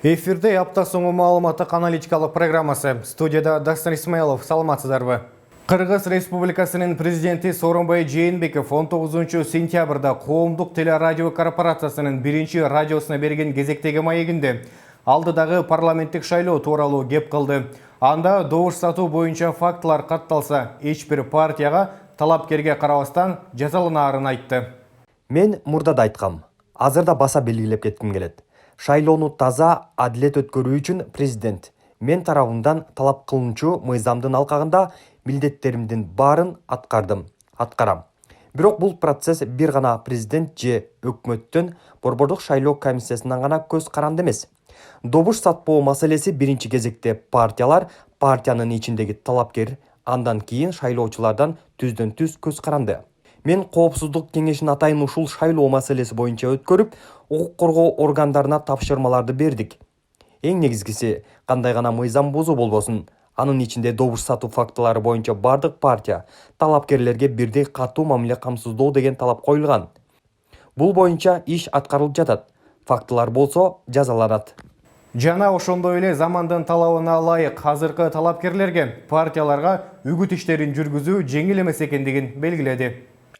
Эфирде апта соңы маалыматтык аналитикалык программасы. Студияда Дастан Исмаилов, саламатсыздарбы? Кыргыз Республикасынын президенти Сооронбай Жээнбеков 19 сентябрда Коомдук телерадио корпорациясынын биринчи радиосуна берген кезектеги маегинде алдыдагы парламенттик шайлоо тууралуу кеп кылды. Анда добуш сатуу боюнча фактылар катталса, эч бир партияга талапкерге карабастан жазаланаарын айтты. Мен мурда да айткам, азырда баса белгилеп кетким келет. Шайлоону таза, адилет өткөрүү үчүн президент мен тарабымдан талап кылынчу мыйзамдын алкагында милдеттеримдин баарын аткарам. Бирок бул процесс бир гана президент же өкмөттүн борбордук шайлоо комиссиясынан гана көз каранды эмес. Добуш сатпоо маселеси биринчи кезекте партиянын ичиндеги талапкер, андан кийин шайлоочулардан түздөн түз көз каранды. Мен коопсуздук кеңешин атайын ушул шайлоо маселеси боюнча өткөрүп, укук коргоо органдарына тапшырмаларды бердик. Эң негизгиси, кандай гана мыйзам бузуу болбосун, анын ичинде добуш сатуу фактылары боюнча бардык партия талапкерлерге бирдей катуу мамиле камсыздоо деген талап коюлган. Бул боюнча иш аткарылып жатат. Фактылар болсо жазаланат. Жана ошондой эле замандын талабына ылайык азыркы талапкерлерге партияларга үгүт иштерин жүргүзүү жеңил эмес экендигин белгиледи.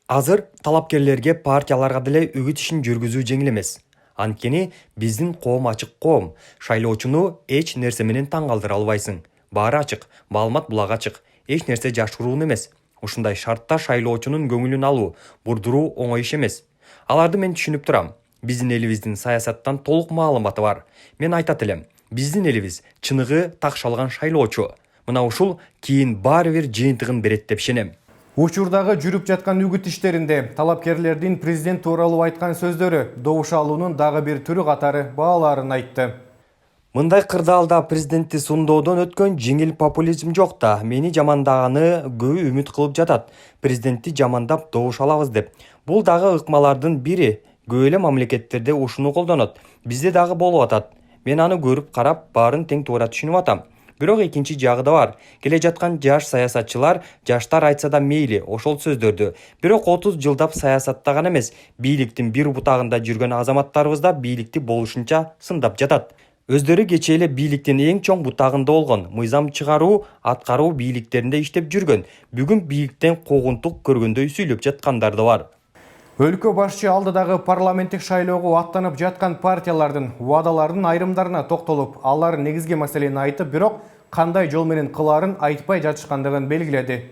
Азыр талапкерлерге партияларга деле үгүт ишин жүргүзүү жеңил эмес. Анткени биздин коом ачык коом. Шайлоочуну эч нерсе менен таң калтыра албайсың. Баары ачык, маалымат булак ачык. Эч нерсе жашыруун эмес. Ушундай шартта шайлоочунун көңүлүн алуу, бурдуруу оңой иш эмес. Аларды мен түшүнүп турам. Биздин элибиздин саясаттан толук маалыматы бар. Мен айтат элем, биздин элибиз чыныгы такшалган шайлоочу. Мына ушул кийин баары бир жыйынтыгын берет деп ишенем. Учурдагы жүрүп жаткан үгүт иштеринде талапкерлердин президент тууралуу айткан сөздөрү добуш алуунун дагы бир түрү катары бааларын айтты. Мындай кырдаалда президентти сундоодон өткөн жеңил популизм жок да, мени жамандаганы көбү үмүт кылып жатат. Президентти жамандап добуш алабыз деп. Бул дагы ыкмалардын бири. Көп эле мамлекеттерде ушуну колдонот. Бизде дагы болуп атат. Мен аны көрүп карап, баарын тең туура түшүнүп атам. Бирок экинчи жагы да бар. Келе жаткан жаш саясатчылар, жаштар айтса да мейли ошол сөздөрдү. Бирок 30 жылдап саясаттаган эмес, бийликтин бир бутагында жүргөн азаматтарыбыз да бийликти болушунча сындап жатат. Өздөрү кечээ эле бийликтин эң чоң бутагында болгон, мыйзам чыгаруу, аткаруу бийликтеринде иштеп жүргөн, бүгүн бийликтен куугунтук көргөндөй сүйлөп жаткандар да бар. Өлкө башчы алдыдагы парламенттик шайлоого аттанып жаткан партиялардын убадаларынын айрымдарына токтолуп, алар негизги маселени айтып, бирок кандай жол менен кылаарын айтпай жатышкандыгын белгиледи.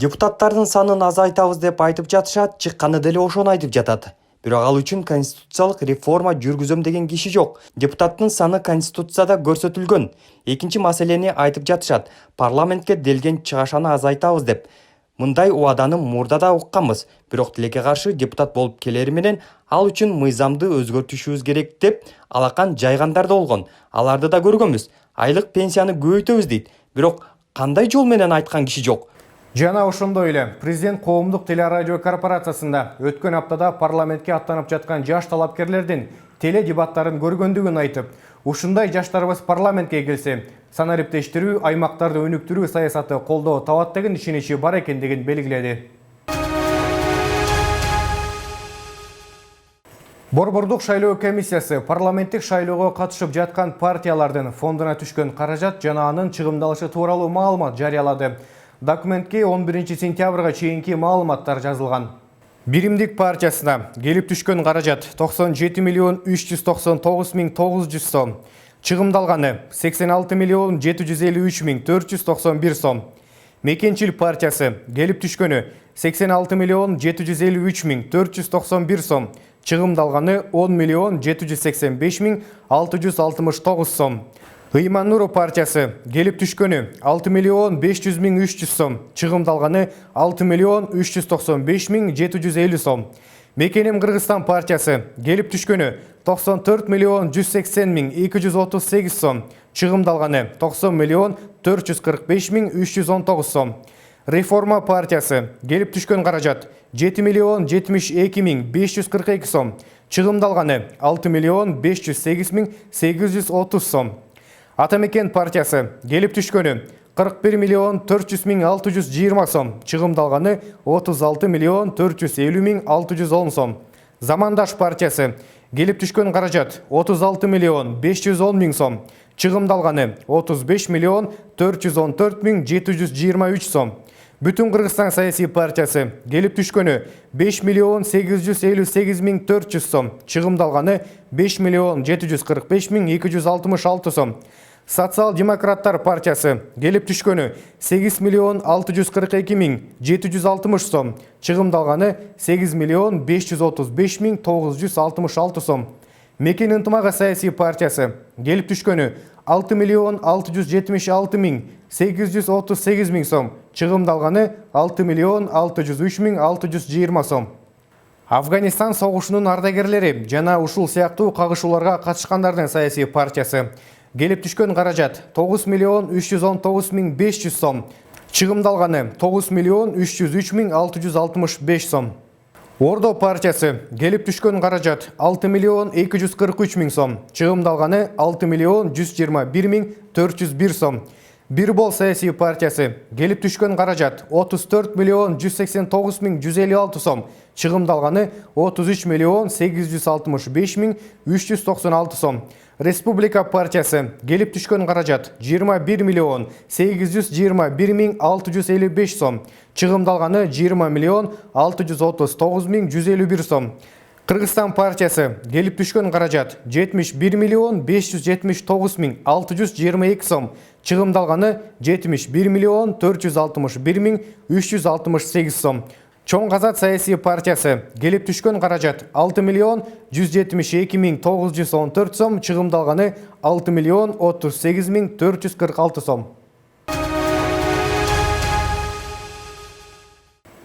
Депутаттардын санын азайтабыз деп айтып жатышат, чыкканы деле ошону айтып жатат. Бирок ал үчүн конституциялык реформа жүргүзөм деген киши жок. Депутаттын саны конституцияда көрсөтүлгөн. Экинчи маселени айтып жатышат, парламентке делген чыгашаны азайтабыз деп. Мындай убаданы мурда да укканбыз, бирок тилекке каршы депутат болуп келери менен ал үчүн мыйзамды өзгөртүшүбүз керек деп алакан жайгандар да болгон. Аларды да көргөнбүз. Айлык пенсияны көбөйтөбүз дейт. Бирок кандай жол менен айткан киши жок. Жана ошондой эле президент Коомдук телерадио корпорациясында өткөн аптада парламентке аттанып жаткан жаш талапкерлердин теле дебаттарын көргөндүгүн айтып, ушундай жаштарыбыз парламентке келсе, санариптештирүү, аймактарды өнүктүрүү саясаты колдоо табат деген ишеничи бар экендигин белгиледи. Борбордук шайлоо комиссиясы парламенттик шайлоого катышып жаткан партиялардын фондуна түшкөн каражат жана анын чыгымдалышы тууралуу маалымат жарыялады. Документке 11 сентябрга чейинки маалыматтар жазылган. Биримдик партиясына келип түшкөн каражат 97 миллион 399 миң 900 сом. Чыгымдалганы 86 миллион 753 миң 491 сом. Мекенчил партиясы келип түшкөнү 86 миллион 753 миң 491 сом. Чыгымдалганы 10 миллион 785 миң 669 сом. Ыйман Нуру партиясы келип түшкөнү 6 миллион 500 миң 300 сом. Чыгымдалганы 6 миллион 395 миң 750 сом. Мекеним Кыргызстан партиясы келип түшкөнү 94 миллион 180 миң 238 сом. Чыгымдалганы 90 миллион 445 миң 319 сом. Реформа партиясы келип түшкөн каражат 7 миллион 72 миң 542 сом. Чыгымдалганы 6 миллион 508 миң 830 сом. Атамекен партиясы келип түшкөнү 41 миллион 400 миң 620 сом. Чыгымдалганы 36 миллион 450 миң 610 сом. Замандаш партиясы келип түшкөн каражат 36 миллион 510 миң сом, чыгымдалганы 35 миллион 414 миң 723 сом. Бүтүн Кыргызстан саясий партиясы келип түшкөнү 5 миллион 858 миң 400 сом, чыгымдалганы 5 миллион 745 миң 266 сом. Социал-демократтар партиясы келип түшкөнү 8 миллион 642 миң 760 сом, чыгымдалганы 8 миллион 535 миң 966 сом. Мекен ынтымагы саясий партиясы келип түшкөнү 6 миллион 676 миң 838 миң сом, чыгымдалганы 6 миллион 603 миң 620 сом. Афганистан согушунун ардагерлери жана ушул сыяктуу кагышууларга катышкандардын саясий партиясы келип түшкөн каражат 9 миллион 319 миң 500 сом, чыгымдалганы 9 миллион 303 миң 665 сом. Ордо партиясы келип түшкөн каражат 6 миллион 243 миң сом, чыгымдалганы 6 миллион 121 миң 401 сом. Бир бол саясий партиясы келип түшкөн каражат 34 миллион 189 миң 156 сом, чыгымдалганы 33 миллион 865 миң 396 сом. Республика партиясы келип түшкөн каражат 21 миллион 821 миң 655 сом, чыгымдалганы 20 миллион 639 миң 151 сом. Кыргызстан партиясы келип түшкөн каражат 71 миллион 579 миң 622 сом, чыгымдалганы 71 миллион 461 миң 368 сом. Чоң Казат саясий партиясы келип түшкөн каражат 6 миллион 172 миң 914 сом, чыгымдалганы 6 миллион 38 миң 446 сом.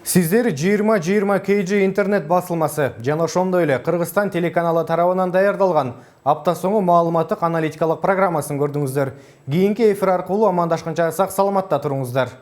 Сиздер 2020 KG интернет басылмасы жана ошондой эле Кыргызстан телеканалы тарабынан даярдалган апта соңу маалыматтык аналитикалык программасын көрдүңүздөр. Кийинки эфир аркылуу амандашканча сак саламатта туруңуздар.